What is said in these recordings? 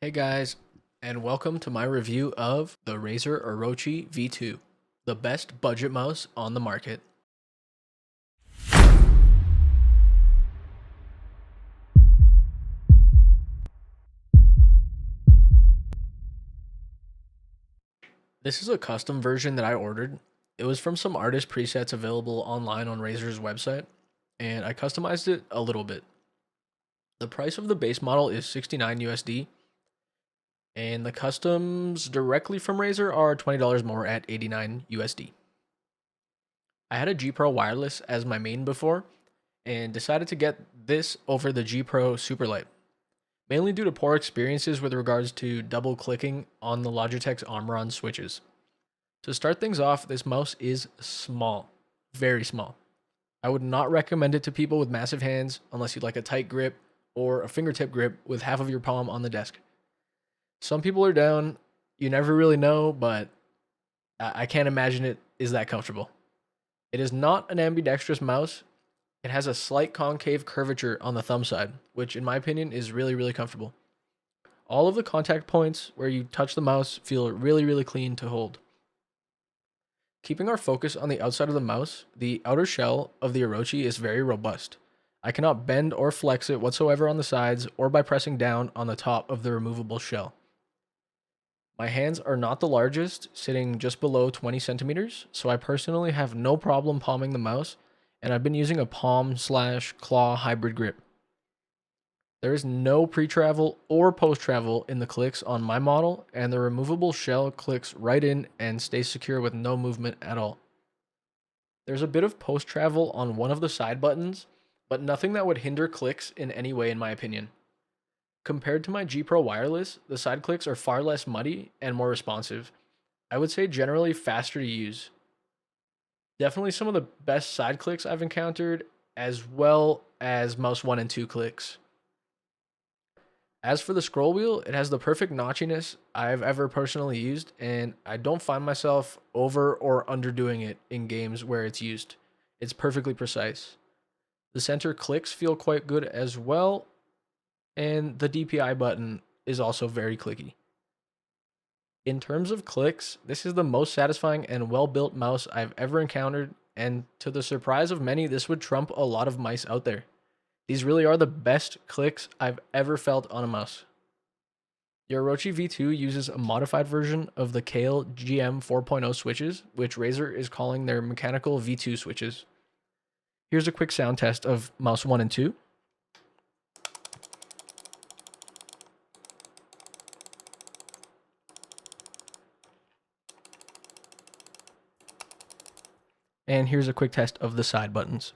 Hey guys, and welcome to my review of the Razer Orochi V2, the best budget mouse on the market. This is a custom version that I ordered. It was from some artist presets available online on Razer's website, and I customized it a little bit. The price of the base model is 69 USD, and the customs directly from Razer are $20 more at 89 USD. I had a G Pro wireless as my main before, and decided to get this over the G Pro Superlight, mainly due to poor experiences with regards to double clicking on the Logitech's Armron switches. To start things off, this mouse is small, very small. I would not recommend it to people with massive hands unless you'd like a tight grip or a fingertip grip with half of your palm on the desk. Some people are down, you never really know, but I can't imagine it is that comfortable. It is not an ambidextrous mouse. It has a slight concave curvature on the thumb side, which in my opinion is really comfortable. All of the contact points where you touch the mouse feel really clean to hold. Keeping our focus on the outside of the mouse, the outer shell of the Orochi is very robust. I cannot bend or flex it whatsoever on the sides or by pressing down on the top of the removable shell. My hands are not the largest, sitting just below 20 centimeters, so I personally have no problem palming the mouse, and I've been using a palm/claw hybrid grip. There is no pre-travel or post-travel in the clicks on my model, and the removable shell clicks right in and stays secure with no movement at all. There's a bit of post-travel on one of the side buttons, but nothing that would hinder clicks in any way in my opinion. Compared to my G Pro wireless, the side clicks are far less muddy and more responsive. I would say generally faster to use. Definitely some of the best side clicks I've encountered, as well as mouse 1 and 2 clicks. As for the scroll wheel, it has the perfect notchiness I've ever personally used, and I don't find myself over or underdoing it in games where it's used. It's perfectly precise. The center clicks feel quite good as well, and the DPI button is also very clicky. In terms of clicks, this is the most satisfying and well-built mouse I've ever encountered, and to the surprise of many, this would trump a lot of mice out there. These really are the best clicks I've ever felt on a mouse. The Orochi V2 uses a modified version of the Kale GM 4.0 switches, which Razer is calling their mechanical V2 switches. Here's a quick sound test of mouse 1 and 2. And here's a quick test of the side buttons.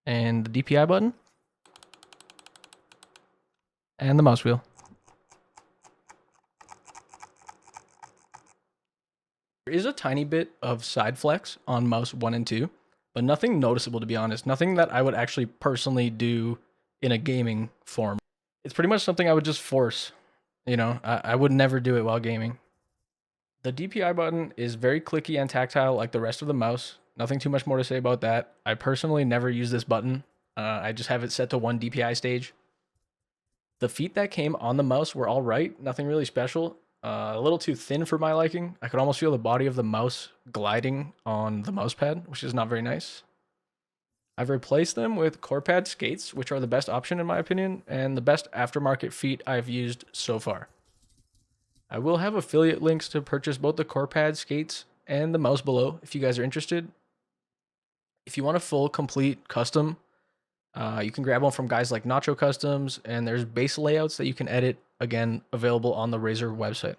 And the DPI button. And the mouse wheel. There is a tiny bit of side flex on mouse 1 and 2, but nothing noticeable to be honest. Nothing that I would actually personally do in a gaming form. It's pretty much something I would just force. I would never do it while gaming. The DPI button is very clicky and tactile like the rest of the mouse. Nothing too much more to say about that. I personally never use this button. I just have it set to one DPI stage. The feet that came on the mouse were all right. Nothing really special. A little too thin for my liking. I could almost feel the body of the mouse gliding on the mouse pad, which is not very nice. I've replaced them with Corepads skates, which are the best option in my opinion, and the best aftermarket feet I've used so far. I will have affiliate links to purchase both the Corepads skates and the mouse below if you guys are interested. If you want a full, complete custom, you can grab one from guys like Nacho Customs, and there's base layouts that you can edit, again, available on the Razer website.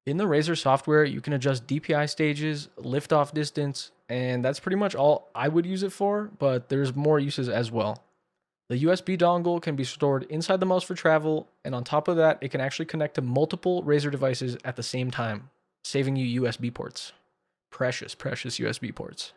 In the Razer software, you can adjust DPI stages, lift-off distance, and that's pretty much all I would use it for, but there's more uses as well. The USB dongle can be stored inside the mouse for travel, and on top of that, it can actually connect to multiple Razer devices at the same time, saving you USB ports. Precious USB ports.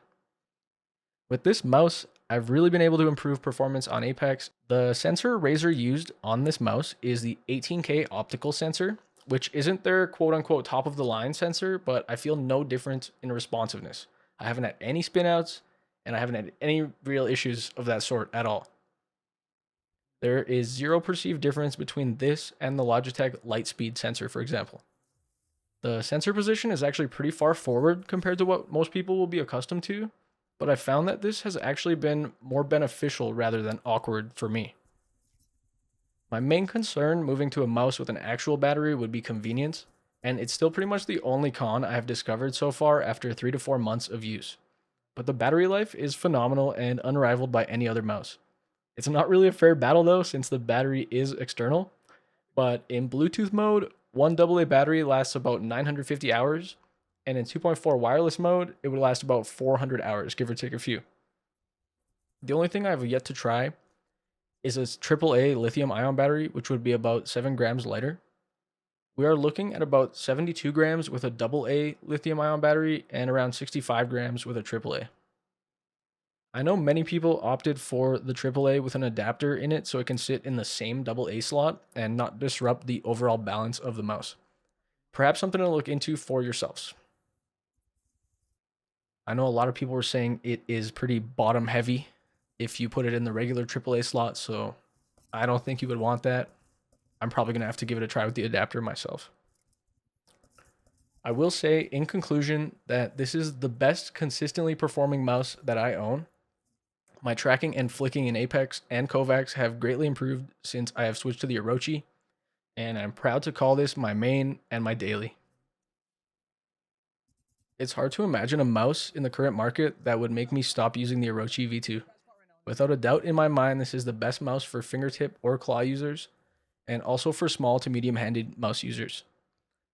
With this mouse, I've really been able to improve performance on Apex. The sensor Razer used on this mouse is the 18K optical sensor, which isn't their quote unquote top of the line sensor, but I feel no difference in responsiveness. I haven't had any spinouts, and I haven't had any real issues of that sort at all. There is zero perceived difference between this and the Logitech Lightspeed sensor, for example. The sensor position is actually pretty far forward compared to what most people will be accustomed to, but I found that this has actually been more beneficial rather than awkward for me. My main concern moving to a mouse with an actual battery would be convenience, and it's still pretty much the only con I have discovered so far after 3 to 4 months of use. But the battery life is phenomenal and unrivaled by any other mouse. It's not really a fair battle though, since the battery is external, but in Bluetooth mode, one AA battery lasts about 950 hours, and in 2.4 wireless mode, it would last about 400 hours, give or take a few. The only thing I have yet to try is a AAA lithium ion battery, which would be about 7 grams lighter. We are looking at about 72 grams with a AA lithium ion battery and around 65 grams with a AAA. I know many people opted for the AAA with an adapter in it so it can sit in the same AA slot and not disrupt the overall balance of the mouse. Perhaps something to look into for yourselves. I know a lot of people were saying it is pretty bottom heavy if you put it in the regular AAA slot, so I don't think you would want that. I'm probably going to have to give it a try with the adapter myself. I will say in conclusion that this is the best consistently performing mouse that I own. My tracking and flicking in Apex and Kovacs have greatly improved since I have switched to the Orochi, and I'm proud to call this my main and my daily. It's hard to imagine a mouse in the current market that would make me stop using the Orochi V2. Without a doubt in my mind, this is the best mouse for fingertip or claw users, and also for small to medium-handed mouse users.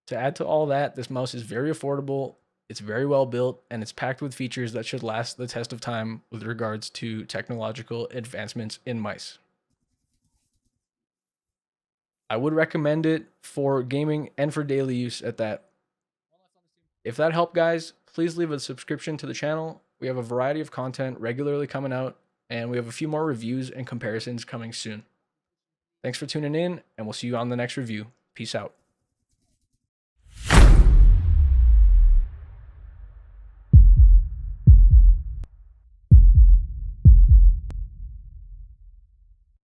To add to all that, this mouse is very affordable, it's very well built, and it's packed with features that should last the test of time with regards to technological advancements in mice. I would recommend it for gaming and for daily use at that. If that helped, guys, please leave a subscription to the channel. We have a variety of content regularly coming out, and we have a few more reviews and comparisons coming soon. Thanks for tuning in, and we'll see you on the next review. Peace out.